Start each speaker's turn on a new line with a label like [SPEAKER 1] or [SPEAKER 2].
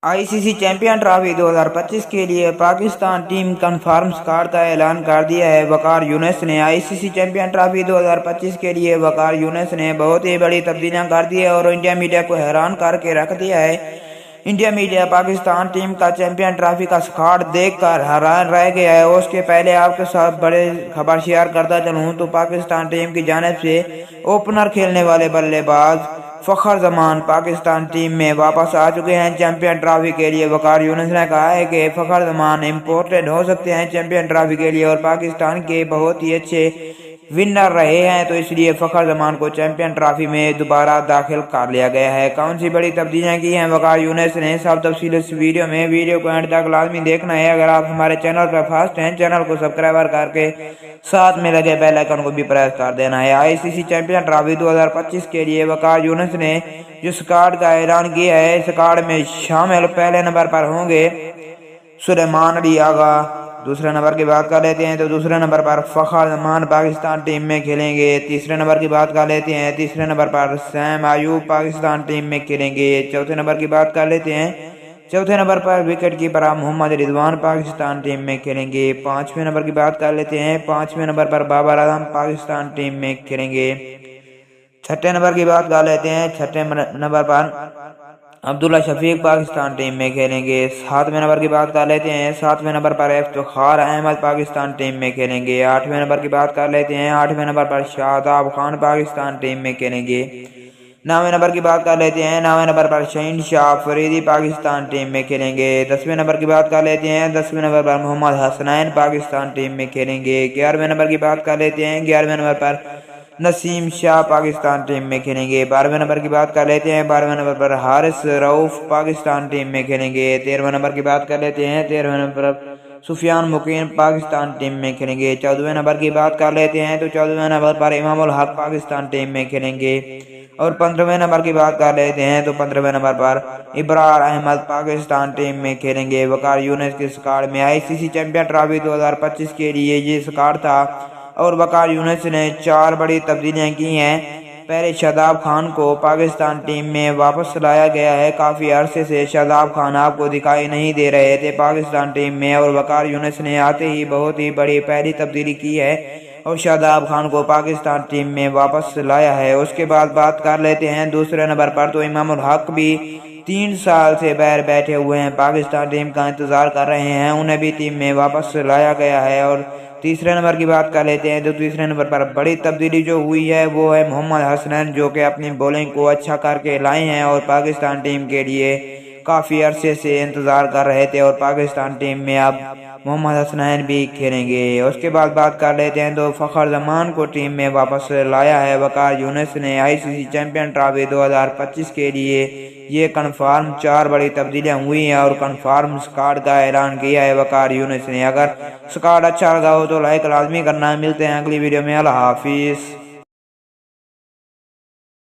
[SPEAKER 1] ICC champion trophy 2025 کے لیے Pakistan team confirm squad کا اعلان کر دیا ہے۔ وقار یونس نے ICC چیمپئن ٹرافی 2025 کے لیے وقار یونس نے بہت ہی بڑی تبدیلیاں کر دی ہے اور انڈیا میڈیا کو حیران کر کے رکھ دیا ہے۔ انڈیا میڈیا پاکستان ٹیم کا چیمپئن ٹرافی کا اسکواڈ دیکھ کر حیران رہ گیا ہے۔ اس کے پہلے آپ کے ساتھ بڑے خبر شیئر کرتا چلوں تو پاکستان ٹیم کی جانب سے اوپنر کھیلنے والے بلے باز فخر زمان پاکستان ٹیم میں واپس آ چکے ہیں۔ چیمپئن ٹرافی کے لیے وقار یونس نے کہا ہے کہ فخر زمان امپورٹنٹ ہو سکتے ہیں چیمپئن ٹرافی کے لیے اور پاکستان کے بہت ہی اچھے ونر رہے ہیں، تو اس لیے فخر زمان کو چیمپئن ٹرافی میں دوبارہ داخل کر لیا گیا ہے۔ کون سی بڑی تبدیلیاں کی ہیں وقار یونس نے، سب تفصیل اس ویڈیو میں، ویڈیو کو اینڈ تک لازمی دیکھنا ہے۔ اگر آپ ہمارے چینل پر فرسٹ ہیں، چینل کو سبسکرائب کر کے ساتھ میں لگے بیل آئیکن کو بھی پریس کر دینا ہے۔ ICC چیمپئن ٹرافی 2025 کے لیے وقار یونس نے جو اسکواڈ کا اعلان کیا ہے، اسکواڈ میں شامل پہلے نمبر پر ہوں گے سلیمان علی آغا۔ دوسرے نمبر کی بات کر لیتے ہیں تو دوسرے نمبر پر فخر زمان پاکستان ٹیم میں کھیلیں گے۔ تیسرے نمبر کی بات کر لیتے ہیں، تیسرے نمبر پر سیم ایوب پاکستان ٹیم میں کھیلیں گے۔ چوتھے نمبر کی بات کر لیتے ہیں، چوتھے نمبر پر وکٹ کیپر محمد رضوان پاکستان ٹیم میں کھیلیں گے۔ پانچویں نمبر کی بات کر لیتے ہیں، پانچویں نمبر پر بابر اعظم پاکستان ٹیم میں کھیلیں گے۔ چھٹے نمبر کی بات کر لیتے ہیں، چھٹے نمبر پر عبداللہ شفیق پاکستان ٹیم میں کھیلیں گے۔ ساتویں نمبر کی بات کر لیتے ہیں، ساتویں نمبر پر افتخار احمد پاکستان ٹیم میں کھیلیں گے۔ آٹھویں نمبر کی بات کر لیتے ہیں، آٹھویں نمبر پر شاداب خان پاکستان ٹیم میں کھیلیں گے۔ نویں نمبر کی بات کر لیتے ہیں، نویں نمبر پر شہین شاہ فریدی پاکستان ٹیم میں کھیلیں گے۔ 10ویں نمبر کی بات کر لیتے ہیں، 10ویں نمبر پر محمد حسنین پاکستان ٹیم میں کھیلیں گے۔ 11ویں نمبر کی بات کر لیتے ہیں، 11ویں نمبر پر نسیم شاہ پاکستان ٹیم میں کھیلیں گے۔ 12ویں نمبر کی بات کر لیتے ہیں، 12ویں نمبر پر حارث رؤف پاکستان ٹیم میں کھیلیں گے۔ 13ویں نمبر کی بات کر لیتے ہیں، 13ویں نمبر پر سفیان مقیم پاکستان ٹیم میں کھیلیں گے۔ 14ویں نمبر کی بات کر لیتے ہیں تو 14ویں نمبر پر امام الحق پاکستان ٹیم میں کھیلیں گے۔ اور 15ویں نمبر کی بات کر لیتے ہیں تو 15ویں نمبر پر ابرار احمد پاکستان ٹیم میں کھیلیں گے۔ وقار یونس کے اسکواڈ میں ICC چیمپئن ٹرافی 2025 کے لیے یہ اسکواڈ تھا اور وقار یونس نے 4 بڑی تبدیلیاں کی ہیں۔ پہلے شاداب خان کو پاکستان ٹیم میں واپس لایا گیا ہے۔ کافی عرصے سے شاداب خان آپ کو دکھائی نہیں دے رہے تھے پاکستان ٹیم میں اور وقار یونس نے آتے ہی بہت ہی بڑی پہلی تبدیلی کی ہے اور شاداب خان کو پاکستان ٹیم میں واپس لایا ہے۔ اس کے بعد بات کر لیتے ہیں دوسرے نمبر پر تو امام الحق بھی 3 سال سے باہر بیٹھے ہوئے ہیں، پاکستان ٹیم کا انتظار کر رہے ہیں، انہیں بھی ٹیم میں واپس لایا گیا ہے۔ اور تیسرے نمبر کی بات کر لیتے ہیں تو تیسرے نمبر پر بڑی تبدیلی جو ہوئی ہے وہ ہے محمد حسنین، جو کہ اپنی بولنگ کو اچھا کر کے لائے ہیں اور پاکستان ٹیم کے لیے کافی عرصے سے انتظار کر رہے تھے اور پاکستان ٹیم میں اب محمد حسنین بھی کھیلیں گے۔ اس کے بعد بات کر لیتے ہیں تو فخر زمان کو ٹیم میں واپس لایا ہے وقار یونس نے ICC چیمپئن ٹرافی 2025 کے لیے۔ یہ کنفرم 4 بڑی تبدیلیاں ہوئی ہیں اور کنفرم اسکواڈ کا اعلان کیا ہے وقار یونس نے۔ اگر اسکواڈ اچھا لگا ہو تو لائک لازمی کرنا۔ ملتے ہیں اگلی ویڈیو میں، اللہ حافظ۔